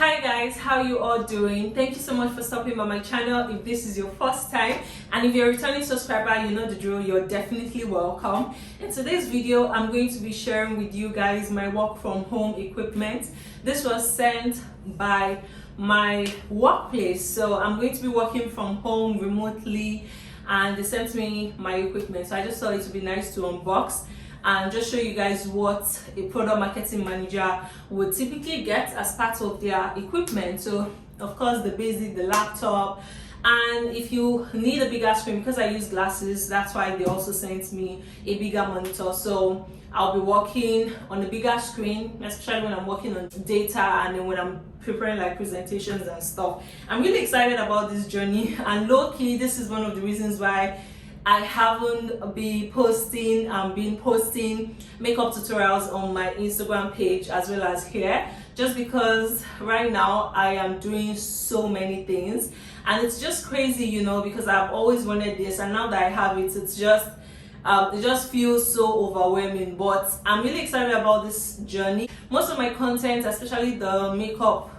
Hi guys, how you all doing? Thank you so much for stopping by my channel if this is your first time, and if you're a returning subscriber, you know the drill, you're definitely welcome. In today's video, I'm going to be sharing with you guys my work from home equipment. This was sent by my workplace, so I'm going to be working from home remotely, and they sent me my equipment, so I just thought it would be nice to unbox and just show you guys what a product marketing manager would typically get as part of their equipment. So of course the basic, the laptop, and if you need a bigger screen, because I use glasses, that's why they also sent me a bigger monitor. So I'll be working on a bigger screen, especially when I'm working on data and then when I'm preparing like presentations and stuff. I'm really excited about this journey, and low-key this is one of the reasons why I haven't been posting makeup tutorials on my Instagram page as well as here, just because right now I am doing so many things and it's just crazy, you know, because I've always wanted this, and now that I have it, it just feels so overwhelming. But I'm really excited about this journey. Most of my content, especially the makeup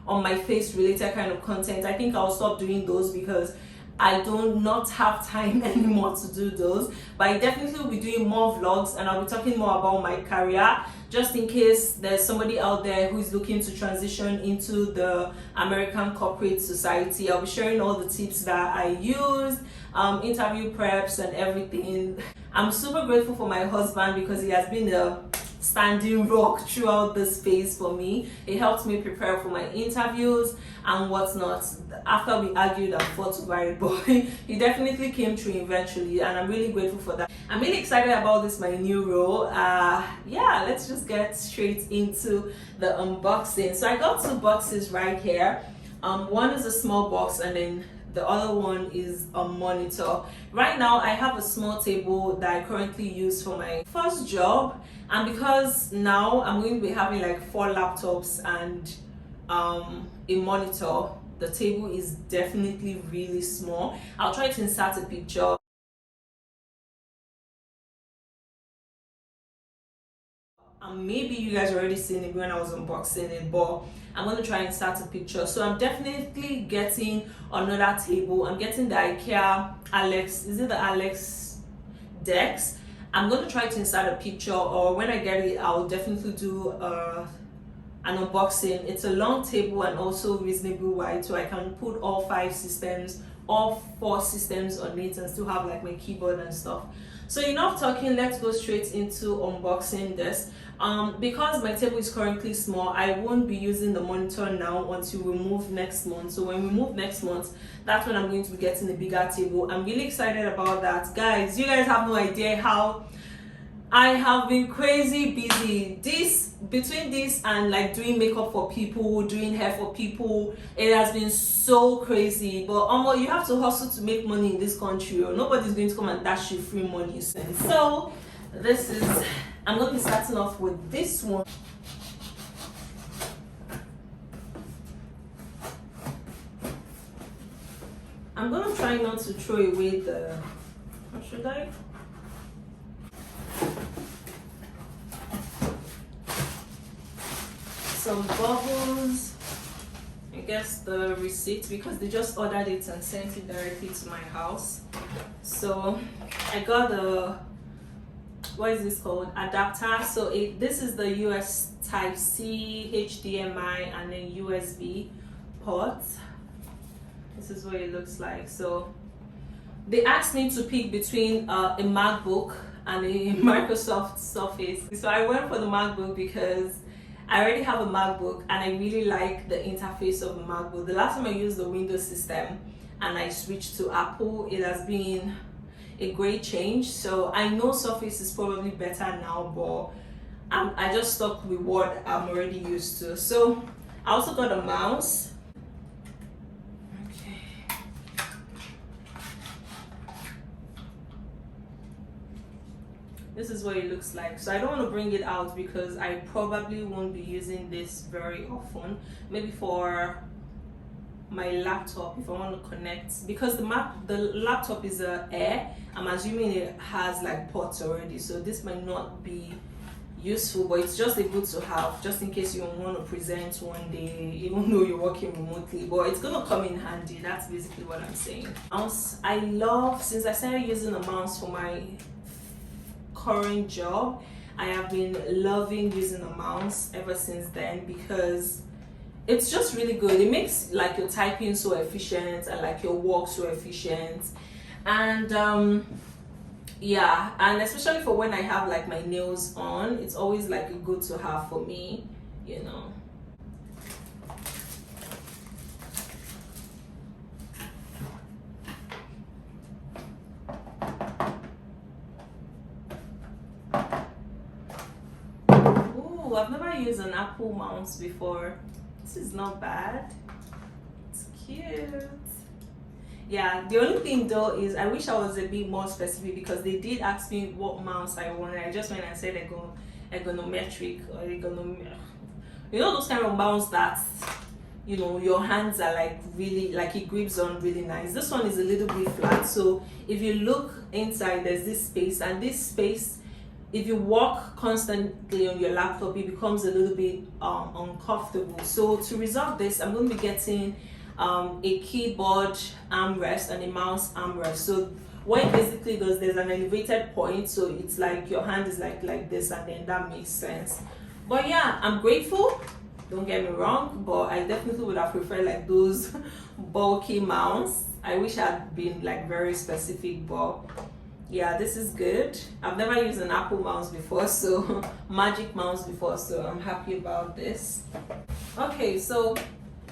on my face related kind of content, I think I'll stop doing those because I do not have time anymore to do those. But I definitely will be doing more vlogs, and I'll be talking more about my career, just in case there's somebody out there who is looking to transition into the American corporate society. I'll be sharing all the tips that I used, interview preps and everything. I'm super grateful for my husband because he has been a standing rock throughout this phase for me. It helped me prepare for my interviews and whatnot. After we argued and fought over it, but he definitely came through eventually, and I'm really grateful for that. I'm really excited about this, my new role. Yeah, let's just get straight into the unboxing. So I got two boxes right here. One is a small box, and then the other one is a monitor. Right now I have a small table that I currently use for my first job, and because now I'm going to be having like 4 laptops and a monitor, the table is definitely really small. I'll try to insert a picture. Maybe you guys already seen it when I was unboxing it, but I'm going to try and start a picture. So I'm definitely getting another table. I'm getting the IKEA Alex, is it the Alex Dex? I'm going to try to insert a picture, or when I get it, I'll definitely do an unboxing. It's a long table and also reasonably wide, so I can put all 4 systems on it and still have like my keyboard and stuff. So enough talking, let's go straight into unboxing this. Because my table is currently small, I won't be using the monitor now until we move next month. So when we move next month, that's when I'm going to be getting a bigger table. I'm really excited about that. Guys, you guys have no idea how I have been crazy busy. Between this and like doing makeup for people, doing hair for people, it has been so crazy. But you have to hustle to make money in this country, or nobody's going to come and dash you free money. So this is, I'm going to be starting off with this one. I'm going to try not to throw away the, or should I? Some bubbles, I guess the receipt, because they just ordered it and sent it directly to my house. So I got a, what is this called, adapter. So this is the US type C, HDMI, and then USB port. This is what it looks like. So they asked me to pick between a MacBook and a Microsoft Surface. So I went for the MacBook because I already have a MacBook and I really like the interface of the MacBook. The last time I used the Windows system and I switched to Apple, it has been a great change. So I know Surface is probably better now, but I just stuck with what I'm already used to. So I also got a mouse. This is what it looks like. So I don't want to bring it out because I probably won't be using this very often. Maybe for my laptop, if I want to connect, because the laptop is Air, I'm assuming it has like ports already, so this might not be useful, but it's just a good to have just in case you want to present one day, even though you're working remotely. But it's gonna come in handy. That's basically what I'm saying. Mouse, I love, since I started using a mouse for my current job, I have been loving using a mouse ever since then, because it's just really good. It makes like your typing so efficient and like your work so efficient. And yeah, and especially for when I have like my nails on, it's always like good to have for me, you know. Ooh, I've never used an Apple mouse before. This is not bad. It's cute. Yeah, the only thing though is I wish I was a bit more specific, because they did ask me what mouse I wanted. I just went and said ergonometric or ergonomic. You know those kind of mouse that, you know, your hands are like really, like it grips on really nice. This one is a little bit flat, so if you look inside, there's this space, and this space, if you walk constantly on your laptop, it becomes a little bit uncomfortable. So to resolve this, I'm going to be getting a keyboard armrest and a mouse armrest. So what it basically does, there's an elevated point, so it's like your hand is like this, and then that makes sense. But yeah, I'm grateful, don't get me wrong, but I definitely would have preferred like those bulky mouse. I wish I'd been like very specific, but yeah, this is good. I've never used an Apple mouse before, so Magic mouse before, so I'm happy about this. Okay, so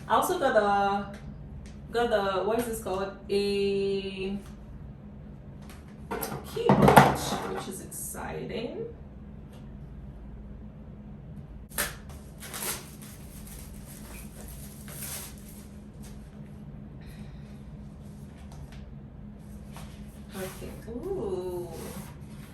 I also got a what is this called? A keyboard, which is exciting. Okay. Ooh.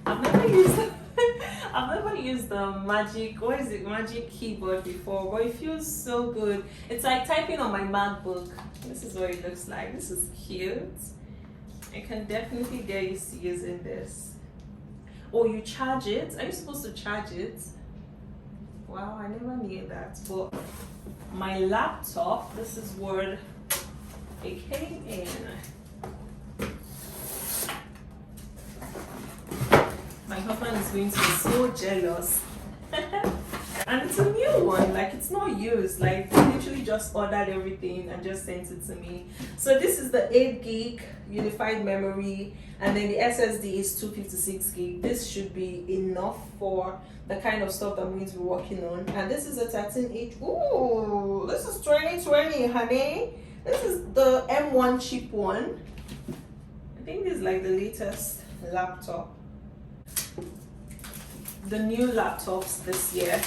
I've never used the Magic, what is it, Magic keyboard before, but it feels so good. It's like typing on my MacBook. This is what it looks like. This is cute. I can definitely get used to using this. Oh, you charge it? Are you supposed to charge it? Wow, I never knew that. But my laptop, this is what it came in. My husband is going to be so jealous. And it's a new one, like it's not used. Like they literally just ordered everything and just sent it to me. So this is the 8 gig unified memory, and then the SSD is 256 gig. This should be enough for the kind of stuff that I'm going to be working on. And this is a 13-inch. Ooh, this is 2020, honey. This is the M1 chip one. I think this is like the latest laptop. The new laptops this year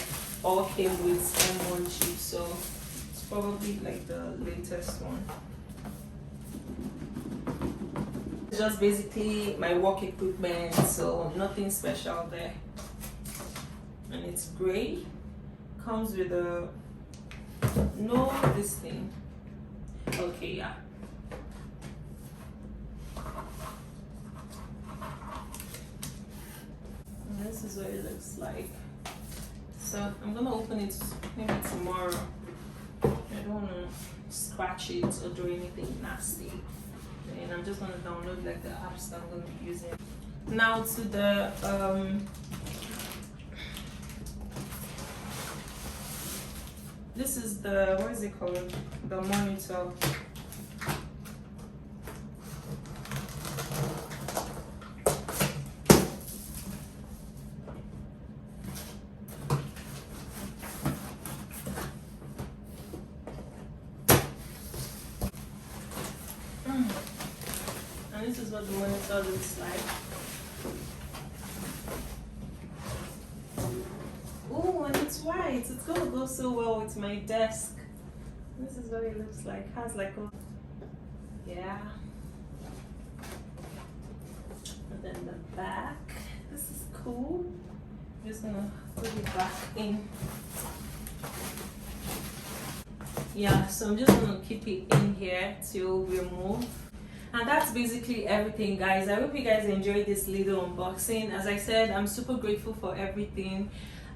all came with M1 chip, so it's probably like the latest one. It's just basically my work equipment, so nothing special there. And it's gray. Comes with a this thing. Okay, yeah. This is what it looks like. So I'm gonna open it maybe tomorrow. I don't wanna scratch it or do anything nasty. And I'm just gonna download like the apps that I'm gonna be using. Now to the this is the, what is it called? The monitor. And this is what the monitor looks like. Oh, and it's white. It's gonna go so well with my desk. This is what it looks like. Has like a, yeah. And then the back. This is cool. I'm just gonna put it back in. Yeah, so I'm just gonna keep it in here till we move. And that's basically everything, guys. I hope you guys enjoyed this little unboxing. As I said, I'm super grateful for everything.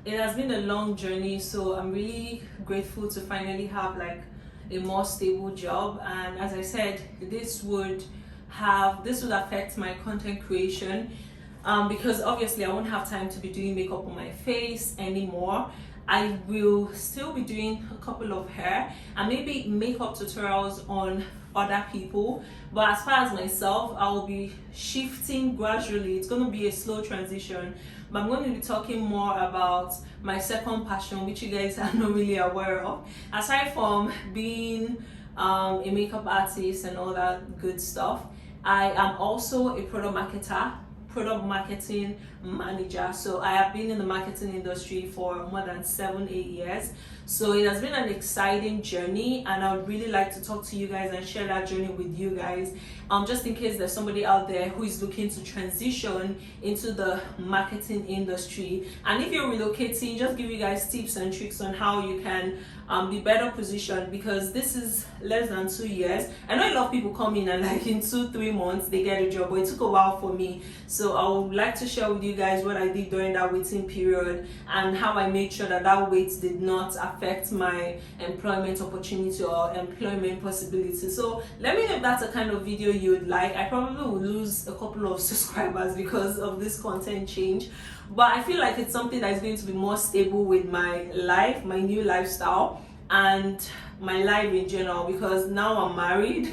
it has been a long journey, so I'm really grateful to finally have like a more stable job. And as I said, this would affect my content creation, because obviously I won't have time to be doing makeup on my face anymore. I will still be doing a couple of hair and maybe makeup tutorials on other people, but as far as myself, I will be shifting gradually. It's going to be a slow transition, but I'm going to be talking more about my second passion, which you guys are not really aware of. Aside from being a makeup artist and all that good stuff, I am also a product marketing manager. So I have been in the marketing industry for more than 7-8 years. So it has been an exciting journey, and I would really like to talk to you guys and share that journey with you guys, just in case there's somebody out there who is looking to transition into the marketing industry. And if you're relocating, just give you guys tips and tricks on how you can be better positioned, because this is less than 2 years. I know a lot of people come in and like in 2-3 months they get a job, but it took a while for me. So I would like to share with you guys what I did during that waiting period and how I made sure that that wait did not affect my employment opportunity or employment possibility. So let me know if that's a kind of video you would like. I probably will lose a couple of subscribers because of this content change, but I feel like it's something that is going to be more stable with my life, my new lifestyle, and my life in general, because now I'm married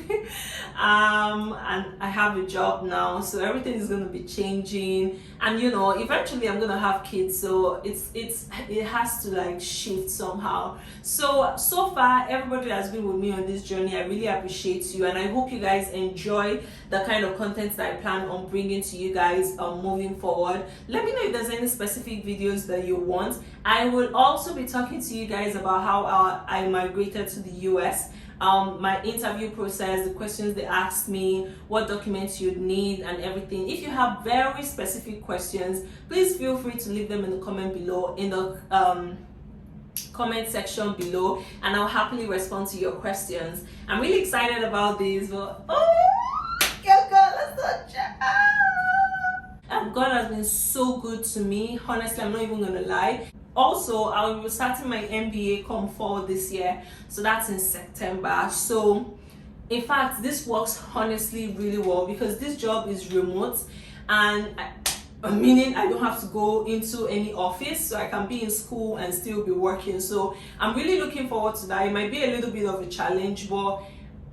and I have a job now, so everything is going to be changing. And you know, eventually I'm going to have kids, so it has to like shift somehow. So far everybody that's been with me on this journey, I really appreciate you, and I hope you guys enjoy the kind of content that I plan on bringing to you guys moving forward. Let me know if there's any specific videos that you want. I will also be talking to you guys about how I migrated to the US, my interview process, the questions they asked me, what documents you'd need, and everything. If you have very specific questions, please feel free to leave them in the comment below, in the comment section below, and I'll happily respond to your questions. I'm really excited about this, but God has been so good to me. Honestly, I'm not even gonna lie. Also, I will be starting my MBA come fall this year, so that's in September. So in fact, this works honestly really well because this job is remote, and meaning I don't have to go into any office, so I can be in school and still be working. So I'm really looking forward to that. It might be a little bit of a challenge, but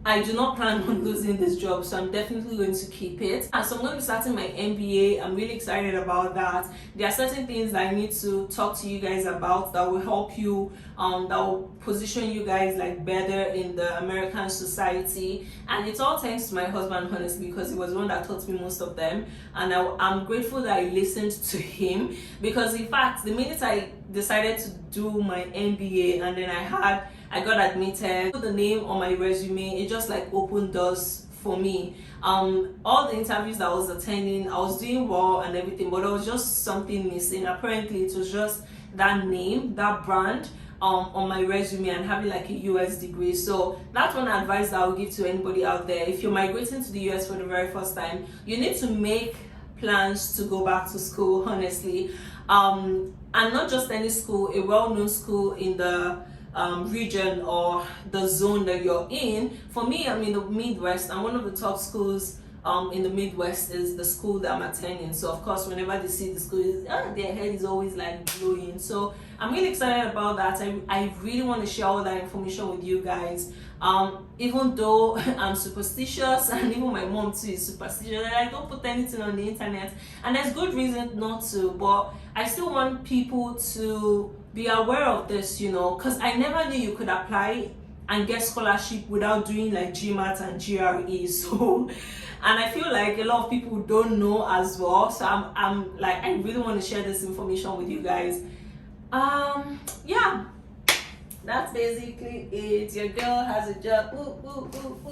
I do not plan on losing this job, so I'm definitely going to keep it. And so I'm going to be starting my MBA. I'm really excited about that. There are certain things that I need to talk to you guys about that will help you, that will position you guys like better in the American society. And it's all thanks to my husband, honestly, because he was the one that taught me most of them. And I'm grateful that I listened to him, because in fact, the minute I decided to do my MBA and then I got admitted, put the name on my resume, it just like opened doors for me. All the interviews that I was attending, I was doing well and everything, but there was just something missing. Apparently it was just that name, that brand on my resume, and having like a US degree. So that's one advice that I will give to anybody out there. If you're migrating to the US for the very first time, you need to make plans to go back to school, honestly. And not just any school, a well-known school in the region or the zone that you're in. For me, I'm in the Midwest, and one of the top schools in the Midwest is the school that I'm attending. So of course, whenever they see the school, their head is always like glowing. So I'm really excited about that. I really want to share all that information with you guys. Even though I'm superstitious, and even my mom too is superstitious, and I don't put anything on the internet, and there's good reason not to, but I still want people to be aware of this, you know, because I never knew you could apply and get scholarship without doing like GMAT and GRE. So, and I feel like a lot of people don't know as well. So I'm like, I really want to share this information with you guys. Yeah, that's basically it. Your girl has a job. Ooh, ooh, ooh, ooh.